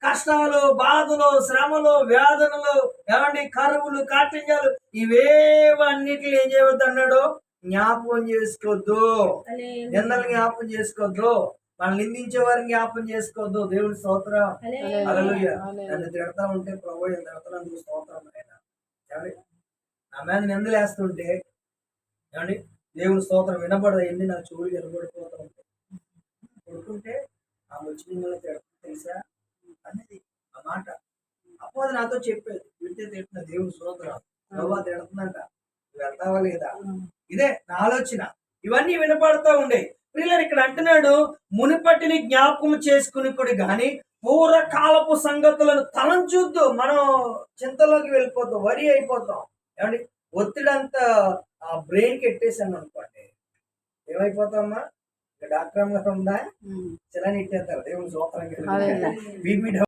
కష్టాలు, బాధలు, శ్రమలు, వేదనలు, ఏమండి కరువులు, కాఠిన్యాలు, ఇవేవన్నిటిని ఏం చేయవద్దు అన్నాడు? జ్ఞాపకం చేసుకోవద్దు. నిందలు జ్ఞాపకం చేసుకోవద్దు. మనం నిందించే వారిని జ్ఞాపకం చేసుకోవద్దు. దేవుడి స్తోత్రం. హల్లెలూయా. నన్ను తిడతా ఉంటే ప్రభు తిడతానందుకు స్తోత్రం ఆయన. ఏమండి నా మీద నిందలు వేస్తుంటే ఏమండి దేవుడి స్తోత్రం వినపడదు. ఎన్ని నా చెవులు వినబడిపోతూ ఉంటాయి. కొడుకుంటే ఆ వచ్చి మిమ్మల్ని తిడతా తెలుసా అనేది ఆ మాట. అప్పుడు నాతో చెప్పేది వింటే తిట్టిన దేవుడి స్తోత్రం. ప్రభు తిడుతుందంట, నువ్వు వెళ్తావా లేదా? ఇదే నా ఆలోచన. ఇవన్నీ వినపడతా ఉండే. పిల్లలు ఇక్కడ అంటున్నాడు, మునుపటిని జ్ఞాపకం చేసుకుని గాని పూర్వకాలపు సంగతులను తలంచొద్దు. మనం చింతలోకి వెళ్ళిపోతాం, వరి అయిపోతాం. ఏమండి ఒత్తిడంతా ఆ బ్రెయిన్కి ఎట్టేసాను అనుకోండి, ఏమైపోతామా? డాక్టర్ గారు ఉందా చిలని ఇట్టేస్తారు. దేవుని స్తోత్రం. బీపీ